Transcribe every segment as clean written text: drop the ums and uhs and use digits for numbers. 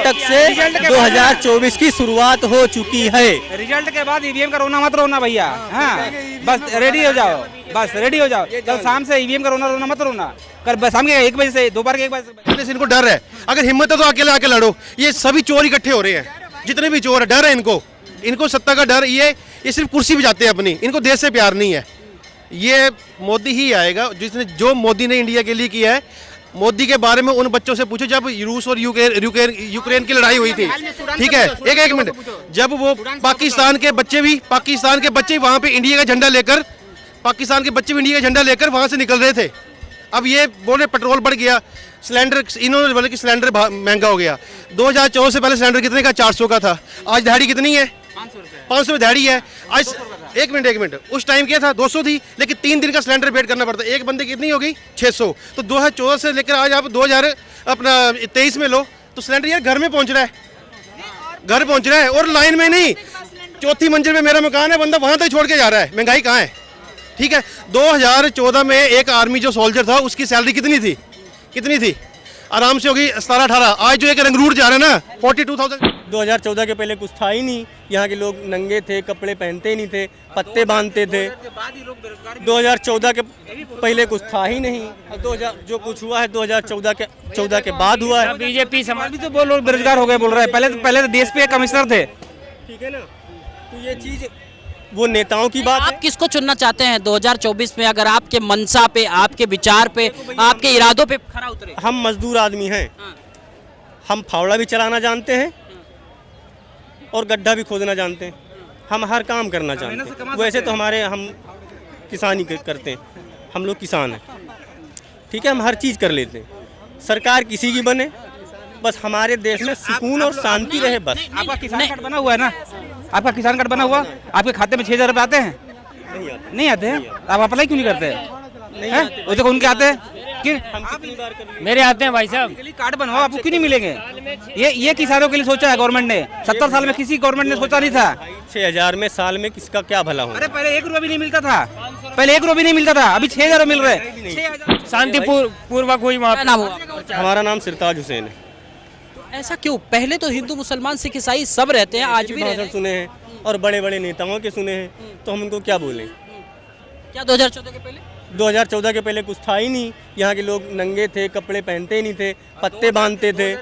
नाटक से 2024 की शुरुआत हो चुकी है। रिजल्ट के बाद ईवीएम का रोना मत रोना भैया। हाँ, बस रेडी हो जाओ, बस रेडी हो जाओ। कल शाम से ईवीएम का रोना मत रोना। कल शाम के 1 बजे से, दोपहर के 1 बजे से। इनको डर है, अगर हिम्मत है तो अकेले आके लड़ो। ये सभी चोर इकट्ठे हो रहे हैं, जितने भी चोर है, डर है इनको सत्ता का डर। ये सिर्फ कुर्सी पे जाते हैं अपनी, इनको देश से प्यार नहीं है। ये मोदी ही आएगा जो मोदी ने इंडिया के लिए किया है। मोदी के बारे में उन बच्चों से पूछो जब रूस और यूक्रेन की लड़ाई हुई थी, ठीक है, एक मिनट, जब वो पाकिस्तान के बच्चे भी वहाँ पे इंडिया का झंडा लेकर, वहाँ से निकल रहे थे। अब ये बोले पेट्रोल बढ़ गया, सिलेंडर इन्होंने बोले कि सिलेंडर महंगा हो गया। 2014 से पहले सिलेंडर कितने का? 400 का था। आज दिहाड़ी कितनी है? 500 में दिहाड़ी है आज। एक मिनट, उस टाइम क्या था? 200 थी, लेकिन 3 दिन का सिलेंडर वेट करना पड़ता है। एक बंदे कितनी होगी? 600। तो 2014 से लेकर आज आप 2023 में लो तो सिलेंडर यार घर पहुंच रहा है, और लाइन में नहीं। चौथी मंजिल में मेरा मकान है, बंदा वहां तक छोड़ के जा रहा है। महंगाई कहाँ है? ठीक है, 2014 में एक आर्मी जो सोल्जर था उसकी सैलरी कितनी थी? आराम से होगी 17-18। आज जो एक रंगरूट जा रहा है ना, 42,000। 2014 के पहले कुछ था ही नहीं। यहाँ के लोग नंगे थे, कपड़े पहनते ही नहीं थे, पत्ते बांधते थे। 2014 के पहले कुछ था ही नहीं। 2000 जो कुछ हुआ है 2014 के बाद हुआ है। बीजेपी समाज भी तो बहुत लोग बेरोजगार हो गए बोल रहे हैं। पहले तो देश पे कमिश्नर थे, ठीक है ना। तो ये चीज वो नेताओं की बात है। आप किसको चुनना चाहते हैं 2024 में? अगर आपके मनसा पे, आपके विचार पे, आपके इरादों पे खरा उतरे। हम मजदूर आदमी हैं, हम फावड़ा भी चलाना जानते हैं और गड्ढा भी खोदना जानते हैं। हम हर काम करना जानते हैं। वैसे तो हम किसानी करते हैं, हम लोग किसान हैं, ठीक है। हम हर चीज़ कर लेते हैं। सरकार किसी की बने, बस हमारे देश में सुकून और शांति रहे, बस। आपका किसान कार्ड बना हुआ है ना? आपका किसान कार्ड बना हुआ, आपके खाते में 6,000 रुपये आते हैं? नहीं आते हैं। आप अप्लाई क्यों नहीं करते? वो तो उनके आते हैं। मेरे आते हैं भाई साहब। कार्ड बनवाओ, आपको क्यों नहीं मिलेंगे? ये किसानों के लिए सोचा है गवर्नमेंट ने। 70 साल में किसी गवर्नमेंट ने सोचा नहीं था। 6,000 में साल में किसका क्या भला हो? अरे पहले 1 रुपया भी नहीं मिलता था, अभी 6,000 मिल रहे। शांतिपूर्वक हुई वहाँ। क्या नाम हुआ? हमारा नाम सिरताज हुसैन है। ऐसा क्यों? पहले तो हिंदू मुसलमान सिख ईसाई सब रहते हैं, आज भी रहते हैं। सुने हैं और बड़े बड़े नेताओं के सुने हैं, तो हम उनको क्या बोलें? क्या 2014 के पहले? 2014 के पहले कुछ था ही नहीं। यहाँ के लोग नंगे थे, कपड़े पहनते ही नहीं थे, पत्ते बांधते थे।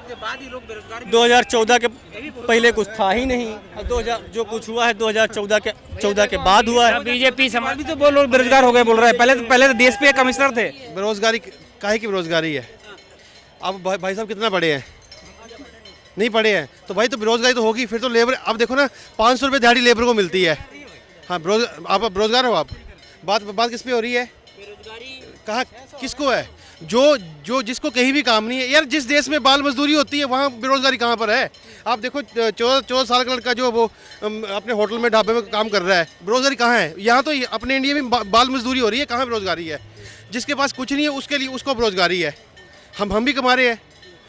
2014 के पहले कुछ था ही नहीं। 2000 जो कुछ हुआ है 2014 के बाद हुआ है। बीजेपी समाज भी तो बहुत लोग बेरोजगार हो गए बोल रहे हैं। पहले तो देश पे कमिश्नर थे। बेरोजगारी काहे की बेरोजगारी है? अब भाई साहब कितना पढ़े हैं? नहीं पढ़े हैं तो भाई तो बेरोजगारी तो होगी। फिर तो लेबर, अब देखो ना, 500 रुपये दिहाड़ी लेबर को मिलती है। हाँ, आप बेरोजगार हो। आप बात किस पे हो रही है? कहाँ किसको है? जो जिसको कहीं भी काम नहीं है यार। जिस देश में बाल मजदूरी होती है वहाँ बेरोजगारी कहाँ पर है? आप देखो 14 साल का लड़का जो वो अपने होटल में, ढाबे में काम कर रहा है, बेरोजगारी कहाँ है? यहाँ तो अपने इंडिया में बाल मजदूरी हो रही है, कहाँ बेरोजगारी है? जिसके पास कुछ नहीं है उसके लिए उसको बेरोजगारी है। हम भी कमा रहे हैं।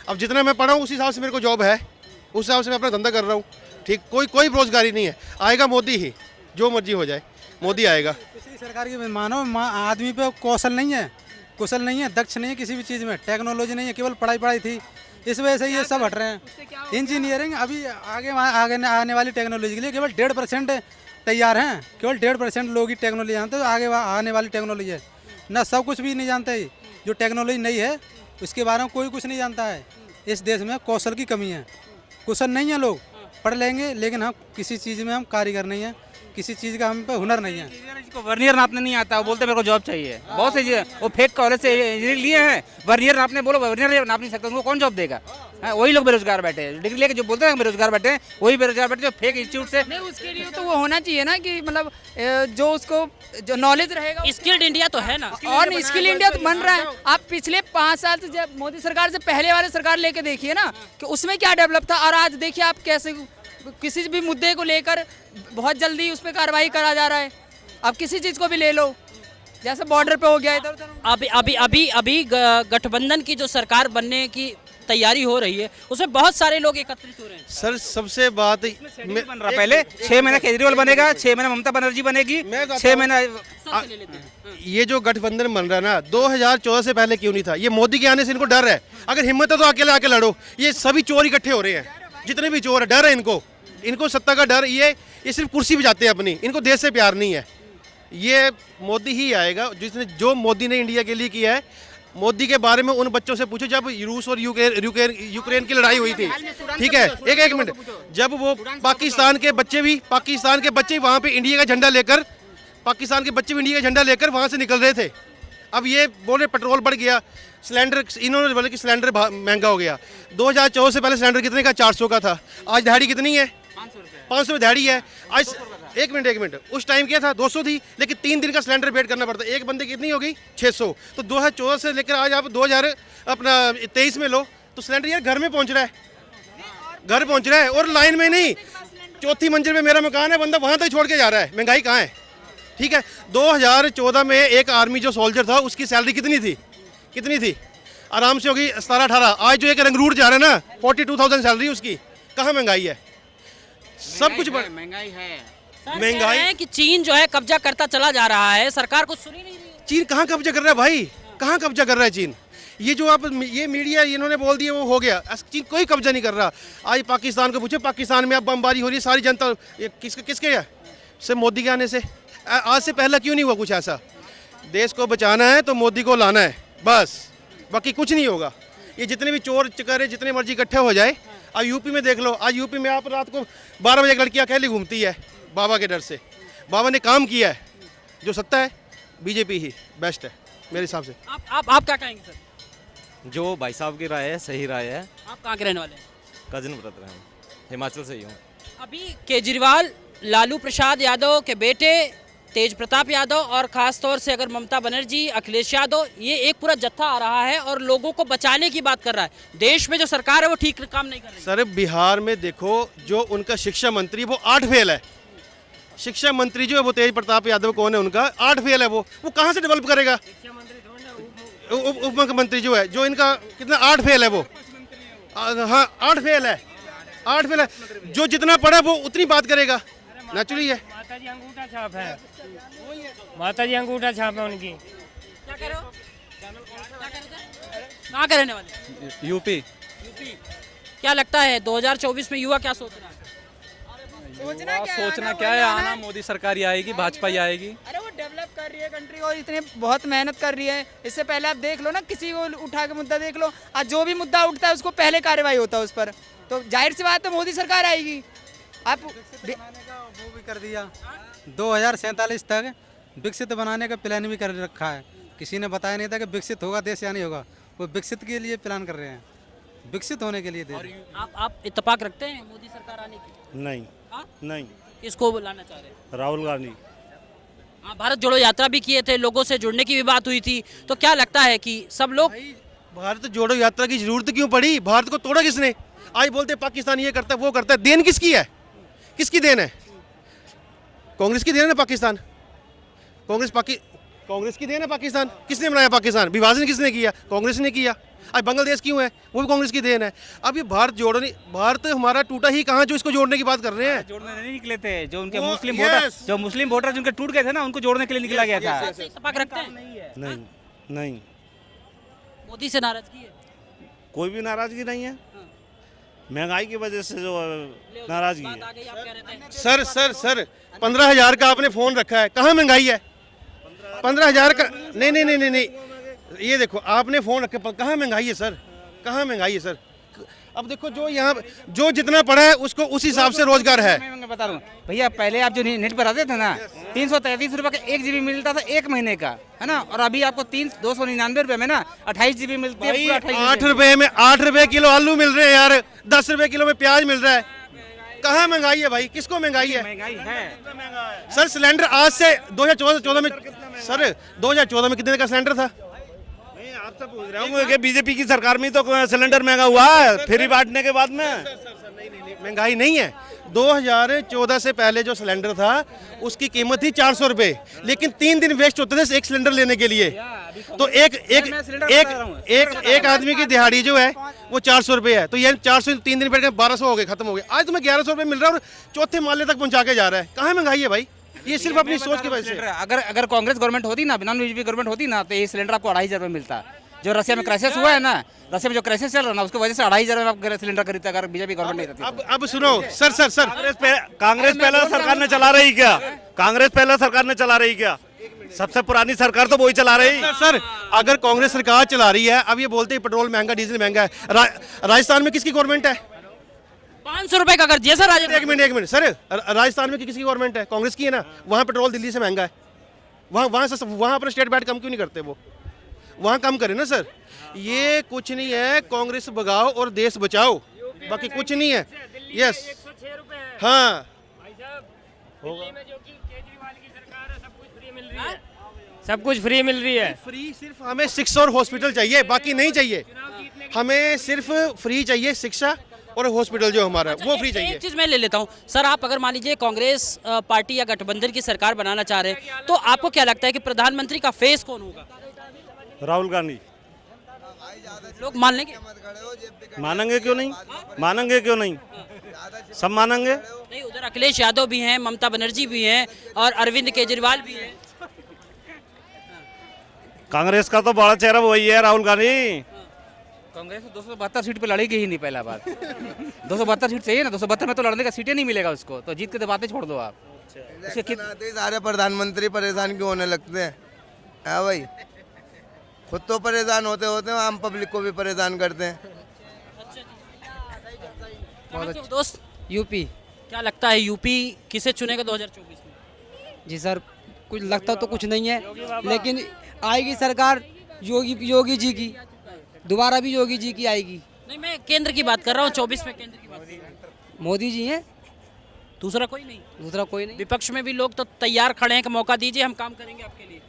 अब जितना मैं पढ़ा हूँ उस हिसाब से मेरे को जॉब है, उस हिसाब से मैं अपना धंधा कर रहा हूँ, ठीक। कोई बेरोजगारी नहीं है। आएगा मोदी ही, जो मर्जी हो जाए, मोदी आएगा। पिछली सरकार की मानो आदमी पे कुशल नहीं है, दक्ष नहीं है किसी भी चीज़ में, टेक्नोलॉजी नहीं है, केवल पढ़ाई थी। इस वजह से ये सब हट रहे हैं। इंजीनियरिंग अभी आगे आने वाली टेक्नोलॉजी के लिए केवल 1.5% तैयार हैं। केवल 1.5% लोग ही टेक्नोलॉजी जानते हैं। आगे आने वाली टेक्नोलॉजी है ना, सब कुछ भी नहीं जानते। जो टेक्नोलॉजी नहीं है उसके बारे में कोई कुछ नहीं जानता है। इस देश में कौशल की कमी है, कुशल नहीं है। लोग पढ़ लेंगे लेकिन हम किसी चीज़ में हम कारीगर नहीं है, किसी चीज़ का हम पे हुनर नहीं है। जिसको वर्नियर नापने नहीं आता वो बोलते मेरे को जॉब चाहिए। बहुत से वो फेक कॉलेज से इंजीनियरिंग लिए हैं, वर्नियर नापने बोलो, वर्नियर नाप नहीं सकते, उनको कौन जॉब देगा? वही लोग बेरोजगार बैठे हैं, डिग्री लेके जो बोलते हैं बेरोजगार बैठे हैं, वही बेरोजगार बैठे जो फेक इंस्टीट्यूट से। नहीं, उसके लिए तो वो होना चाहिए ना कि मतलब जो उसको जो नॉलेज रहेगा। स्किल्ड इंडिया तो है ना, और स्किल इंडिया तो बन रहा है। आप पिछले 5 साल से जब मोदी सरकार से पहले वाले सरकार लेके देखिए ना कि उसमें क्या डेवलप था, और आज देखिए आप कैसे किसी भी मुद्दे को लेकर बहुत जल्दी उस पर कार्रवाई करा जा रहा है। अब किसी चीज़ को भी ले लो, जैसे बॉर्डर पे हो गया इधर उधर। अभी गठबंधन की जो सरकार बनने की तैयारी हो रही है उसमें बहुत सारे लोग एकत्रित हो रहे हैं। सर सबसे बात बन रहा पहले 6 महीना केजरीवाल बनेगा, 6 महीना ममता बनर्जी बनेगी, 6 महीना ये जो गठबंधन बन रहा है ना 2014 से पहले क्यों नहीं था? ये मोदी के आने से इनको डर है। अगर हिम्मत है तो अकेले आके लड़ो। ये सभी चोर इकट्ठे हो रहे हैं, जितने भी चोर है, डर है इनको सत्ता का डर। ये सिर्फ कुर्सी पे जाते हैं अपनी, इनको देश से प्यार नहीं है। ये मोदी ही आएगा जो मोदी ने इंडिया के लिए किया है। मोदी के बारे में उन बच्चों से पूछो जब रूस और यूक्रेन की लड़ाई हुई थी, ठीक है, एक मिनट, जब वो पाकिस्तान के बच्चे भी वहाँ पे इंडिया का झंडा लेकर, पाकिस्तान के बच्चे भी इंडिया का झंडा लेकर वहाँ से निकल रहे थे। अब ये बोल रहे पेट्रोल बढ़ गया, सिलेंडर, इन्होंने बोले कि सिलेंडर महंगा हो गया। 2014 से पहले सिलेंडर कितने का? 400 का था। आज दिहाड़ी कितनी है? 500 में दिहाड़ी है आज। एक मिनट, उस टाइम क्या था? 200 थी, लेकिन 3 दिन का सिलेंडर वेट करना पड़ता है। एक बंदे कितनी होगी? 600। तो 2014 से लेकर आज आप 2023 में लो तो सिलेंडर यार घर में पहुंच रहा है, और लाइन में नहीं। चौथी मंजिल में मेरा मकान है, बंदा वहां तक छोड़ के जा रहा है। महंगाई कहाँ है? ठीक है, 2014 में एक आर्मी जो सोल्जर था उसकी सैलरी कितनी थी? आराम से होगी 17-18। आज जो एक रंगरूट जा रहा है ना, 42,000 सैलरी उसकी। कहाँ महंगाई है? सब कुछ महंगाई है। महंगाई है कि चीन जो है कब्जा करता चला जा रहा है, सरकार को सुनी नहीं रही है। चीन कहाँ कब्जा कर रहा है भाई? कहाँ कब्जा कर रहा है चीन? ये जो आप ये मीडिया इन्होंने बोल दिया वो हो गया। चीन कोई कब्जा नहीं कर रहा। आज पाकिस्तान को पूछे, पाकिस्तान में अब बमबारी हो रही है, सारी जनता किसके है? सिर्फ मोदी के आने से। आज से पहले क्यों नहीं हुआ कुछ ऐसा? देश को बचाना है तो मोदी को लाना है बस, बाकी कुछ नहीं होगा। ये जितने भी चोर चकारे जितने मर्जी इकट्ठे हो जाए। आज यूपी में देख लो, आज यूपी में आप रात को 12 बजे लड़कियाँ अकेली घूमती है बाबा के डर से। बाबा ने काम किया है, जो सत्ता है बीजेपी ही बेस्ट है मेरे हिसाब से। आप क्या कहेंगे सर? जो भाई साहब की राय है सही राय है। आप कहाँ के रहने वाले हैं? कजिन व्रत रहे हैं, हिमाचल से ही हूँ। अभी केजरीवाल, लालू प्रसाद यादव के बेटे तेज प्रताप यादव और खास तौर से अगर ममता बनर्जी, अखिलेश यादव, ये एक पूरा जत्था आ रहा है और लोगों को बचाने की बात कर रहा है। देश में जो सरकार है वो ठीक काम नहीं कर रही। सर बिहार में देखो, जो उनका शिक्षा मंत्री वो 8 फेल है। शिक्षा मंत्री जो है वो तेज प्रताप यादव कौन है? उनका 8 फेल है। वो कहाँ से डेवलप करेगा? उप मुख्यमंत्री जो है, जो इनका कितना 8 फेल है वो। हाँ 8 फेल है। जो जितना पढ़ा वो उतनी बात करेगा, नेचुरली है। माता जी अंगूठा छाप है, माता जी अंगूठा छाप है उनकी। क्या कह रहे हो? कहाँ के रहने वाले? यूपी। क्या लगता है 2024 में युवा क्या सोच रहा है? सोचना क्या है, आना मोदी सरकार ही आएगी, भाजपा ही आएगी। अरे वो डेवलप कर रही है कंट्री और इतने बहुत मेहनत कर रही है। इससे पहले आप देख लो ना, किसी को उठा के मुद्दा देख लो, आज जो भी मुद्दा उठता है उसको पहले कार्रवाई होता है उस पर। तो जाहिर सी बात है मोदी सरकार आएगी। आप वो भी कर दिया 2047 तक विकसित बनाने का प्लान भी कर रखा है। किसी ने बताया नहीं था कि विकसित होगा देश या नहीं होगा। वो विकसित के लिए प्लान कर रहे हैं, विकसित होने के लिए देश। आप इत्तेफाक रखते हैं मोदी सरकार आने की? नहीं। हाँ? नहीं। किसको बुलाना चाह रहे हैं? राहुल गांधी। हाँ, भारत जोड़ो यात्रा भी किए थे, लोगों से जुड़ने की भी बात हुई थी। तो क्या लगता है कि सब लोग भारत जोड़ो यात्रा की जरूरत क्यों पड़ी? भारत को तोड़ा किसने? आज बोलते पाकिस्तान ये करता है वो करता है। देन किसकी है? किसकी देन है? कांग्रेस की देन है पाकिस्तान। कांग्रेस की देन है पाकिस्तान। किसने बनाया पाकिस्तान? विभाजन किसने किया? कांग्रेस ने किया। आज बांग्लादेश क्यों है? वो भी कांग्रेस की देन है। अब ये भारत जोड़ो नहीं, भारत हमारा टूटा ही कहाँ जो इसको जोड़ने की बात कर रहे हैं। जोड़ने नहीं निकले थे, जो उनके मुस्लिम वोटर जिनके टूट गए थे ना, उनको जोड़ने के लिए निकला गया था। इत्तेफाक रखते हैं? नहीं, मोदी से नाराजगी है? कोई भी नाराजगी नहीं है। महंगाई की वजह से जो नाराजगी बात है। आ गई, आप कह रहे थे। सर 15,000 का आपने फ़ोन रखा है, कहाँ महंगाई है? 15,000 का नहीं, ये देखो आपने फ़ोन रखे, कहाँ महंगाई है सर? कहाँ महंगाई है सर? अब देखो जो यहाँ जो जितना पड़ा है उसको उस हिसाब से रोजगार है। मैं बता रहा हूँ भैया, पहले आप जो नेट पर आते थे ना, 333 रुपये का 1 GB मिलता था 1 महीने का, है ना। और अभी आपको 299 रुपये में ना 28 GB मिलती है। 8 रुपये में 8 रुपये किलो आलू मिल रहे हैं यार, 10 रुपये किलो में प्याज मिल रहा है। कहाँ महंगाई है भाई? किसको महंगाई है? महंगाई है सर सिलेंडर आज से 2014 में, सर 2014 में कितने का सिलेंडर था? आपसे पूछ रहा हूँ कि बीजेपी की सरकार में तो सिलेंडर महंगा हुआ है फ्री बांटने के बाद में। महंगाई नहीं है। 2014 से पहले जो सिलेंडर था उसकी कीमत थी 400 रुपये, लेकिन 3 दिन वेस्ट होते थे एक सिलेंडर लेने के लिए। तो एक आदमी की दिहाड़ी जो है वो 400 रुपये है, तो ये 400 3 दिन बैठ के 1200 हो गए, खत्म हो गए। आज तुम्हें 1100 रुपये मिल रहा है और चौथे माले तक पहुंचा के जा रहा है। कहाँ महंगाई है भाई? ये सिर्फ अपनी सोच की वजह से। अगर कांग्रेस गवर्नमेंट होती ना, नॉन बीजेपी गवर्नमेंट होती ना, तो ये सिलेंडर आपको 2,500 रुपये मिलता। जो रसिया में क्राइसिस हुआ है ना, रसिया में जो क्राइसिस चल रहा है ना, उसकी वजह से 2,500 सिलेंडर खरीदता अगर बीजेपी गवर्नमेंट नहीं रहती। अब सुनो सर कांग्रेस पहले सरकार ने चला रही क्या? कांग्रेस पहले सरकार ने चला रही क्या? सबसे पुरानी सरकार तो वही चला रही। सर अगर कांग्रेस सरकार चला रही है, अब ये बोलते हैं पेट्रोल महंगा, डीजल महंगा है, राजस्थान में किसकी गवर्नमेंट है? 500 रुपए का कर दिया सर। एक मिनट सर, राजस्थान में किसकी गवर्नमेंट है? कांग्रेस की है ना। वहाँ पेट्रोल दिल्ली से महंगा है, वहाँ अपना स्टेट बैट कम क्यों नहीं करते? वो वहाँ कम करें ना सर। ये कुछ नहीं है, कांग्रेस भगाओ और देश बचाओ, बाकी कुछ नहीं है। यस हाँ, सब कुछ फ्री मिल रही है। फ्री सिर्फ हमें शिक्षा और हॉस्पिटल चाहिए, बाकी नहीं चाहिए। हमें सिर्फ फ्री चाहिए शिक्षा और हॉस्पिटल जो हमारा है वो फ्री चाहिए। एक चीज मैं ले लेता हूँ सर, आप अगर मान लीजिए कांग्रेस पार्टी या गठबंधन की सरकार बनाना चाह रहे हैं, तो आपको क्या लगता है कि प्रधानमंत्री का फेस कौन होगा? राहुल गांधी। लोग मान लेंगे? मानेंगे क्यों नहीं? मानेंगे क्यों नहीं? सब मानेंगे। नहीं, उधर अखिलेश यादव भी हैं, ममता बनर्जी भी हैं और अरविंद केजरीवाल भी हैं। कांग्रेस का तो बड़ा चेहरा वही है, राहुल गांधी। कांग्रेस 272 सीट पे लड़ेगी ही नहीं। पहला बात 272 सीट चाहिए ना, 272 में तो लड़ने का सीटें नहीं मिलेगा उसको, तो जीत के तो बातें छोड़ दो आप। उसके कितने सारे प्रधानमंत्री परेशान क्यों होने लगते हैं? हाँ भाई, खुद तो परेशान होते होते आम पब्लिक को भी परेशान करते हैं। दोस्त यूपी, क्या लगता है यूपी किसे चुनेगा 2024 में? जी सर, कुछ लगता तो कुछ नहीं है, लेकिन आएगी सरकार योगी जी की, दोबारा भी योगी जी की आएगी। नहीं, मैं केंद्र की बात कर रहा हूँ, 24 में केंद्र की बात कर रहा हूँ। मोदी जी हैं, दूसरा कोई नहीं? दूसरा कोई नहीं। विपक्ष में भी लोग तो तैयार खड़े हैं कि मौका दीजिए, हम काम करेंगे आपके लिए।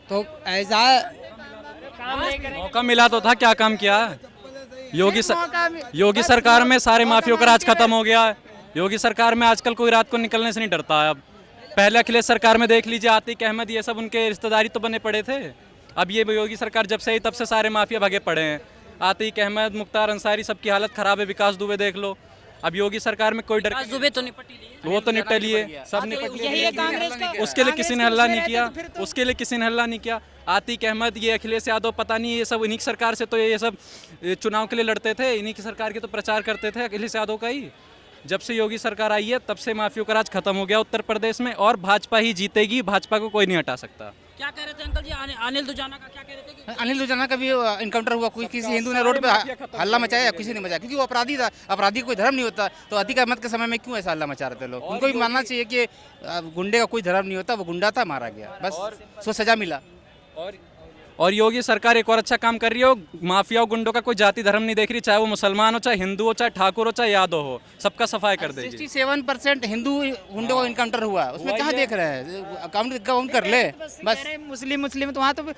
तो ऐसा मौका मिला तो था, क्या काम किया? योगी सरकार में सारे माफियों का राज खत्म हो गया है। योगी सरकार में आजकल कोई रात को निकलने से नहीं डरता है। अब पहले अखिलेश सरकार में देख लीजिए, आतिक अहमद ये सब उनके रिश्तेदारी तो बने पड़े थे। अब ये योगी सरकार जब से आई तब से सारे माफिया भगे पड़े हैं। आतिक अहमद, मुख्तार अंसारी, सबकी हालत खराब है। विकास दुबे देख लो। अब योगी सरकार में कोई डर, दुबे तो निपट ही लिए, वो तो निपट लिए, सब निपट लिए। उसके लिए किसी ने हल्ला नहीं किया, उसके लिए किसी ने हल्ला नहीं किया। आतिक अहमद, ये अखिलेश यादव, पता नहीं ये सब इन्हीं की सरकार से तो ये सब चुनाव के लिए लड़ते थे, इन्हीं की सरकार के तो प्रचार करते थे अखिलेश यादव का ही। जब से योगी सरकार आई है तब से माफियों का राज खत्म हो गया उत्तर प्रदेश में, और भाजपा ही जीतेगी। भाजपा को कोई नहीं हटा सकता। क्या कह रहे थे अंकल जी? अनिल दुजाना का क्या कह रहे थे कि अनिल दुजाना का भी इनकाउंटर हुआ, कोई किसी हिंदू ने रोड पे हल्ला मचाया? किसी ने मचाया, क्योंकि वो अपराधी था। अपराधी कोई धर्म नहीं होता, तो अतिक अहमद के समय में क्यों ऐसा हल्ला मचा रहे थे लोग? उनको भी मानना चाहिए कि गुंडे का कोई धर्म नहीं होता, वो गुंडा था, मारा गया, बस उसको सजा मिला। और योगी सरकार एक और अच्छा काम कर रही हो, माफिया और गुंडों का कोई जाति धर्म नहीं देख रही, चाहे वो मुसलमान हो, चाहे हिंदू हो, चाहे ठाकुर हो, चाहे यादव हो, सबका सफाई कर देगी। 67% हिंदू गुंडों का इनकाउंटर हुआ, उसमें कहाँ देख रहे हैं? अकाउंट कर ले बस। मुस्लिम तो वहाँ तो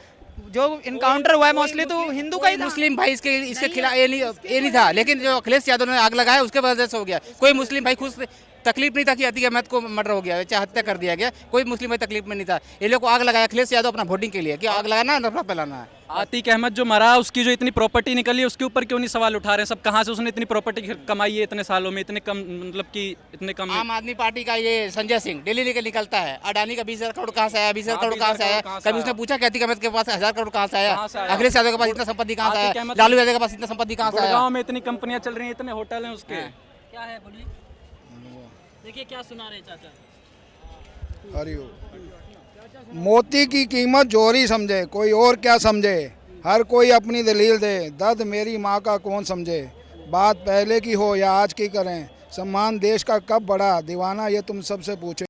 जो इनकाउंटर हुआ है मोस्टली तो हिंदू का ही था। मुस्लिम भाई इसके खिलाफ ये नहीं था, लेकिन जो अखिलेश यादव ने आग लगाया उसके वजह से हो गया। कोई मुस्लिम भाई खुश तकलीफ नहीं था कि अतिक अहमद को मर्डर हो गया, चाहे हत्या कर दिया गया, कोई मुस्लिम भाई तकलीफ में नहीं था। ये लोग को आग लगाया अखिलेश यादव अपना वोटिंग के लिए, कि आग लगाना, नफरत फैलाना है। आतिक अहमद जो मरा, उसकी जो इतनी प्रॉपर्टी निकली है उसके ऊपर क्यों नहीं सवाल उठा रहे हैं सब? कहाँ से उसने इतनी प्रॉपर्टी कमाई है इतने सालों में, इतने कम, मतलब कि इतने कम। आम आदमी पार्टी का ये संजय सिंह दिल्ली लेके निकलता है, अडानी का 20,000 करोड़ कहाँ से आया, 20,000 करोड़ कहाँ से आया? कभी उसने पूछा कि अतिक अहमद के पास 1,000 करोड़ कहाँ से आया? अखिलेश यादव के पास इतना संपत्ति कहाँ से आया? लालू यादव के पास इतना संपत्ति कहाँ से आया? गाँव में इतनी कंपनियां चल रही हैं, इतने होटल हैं उसके। क्या है बोलिए, देखिए क्या सुना रहे चाचा। मोती की कीमत जोरी समझे, कोई और क्या समझे, हर कोई अपनी दलील दे, दर्द मेरी माँ का कौन समझे। बात पहले की हो या आज की करें, सम्मान देश का कब बढ़ा, दीवाना ये तुम सबसे पूछे।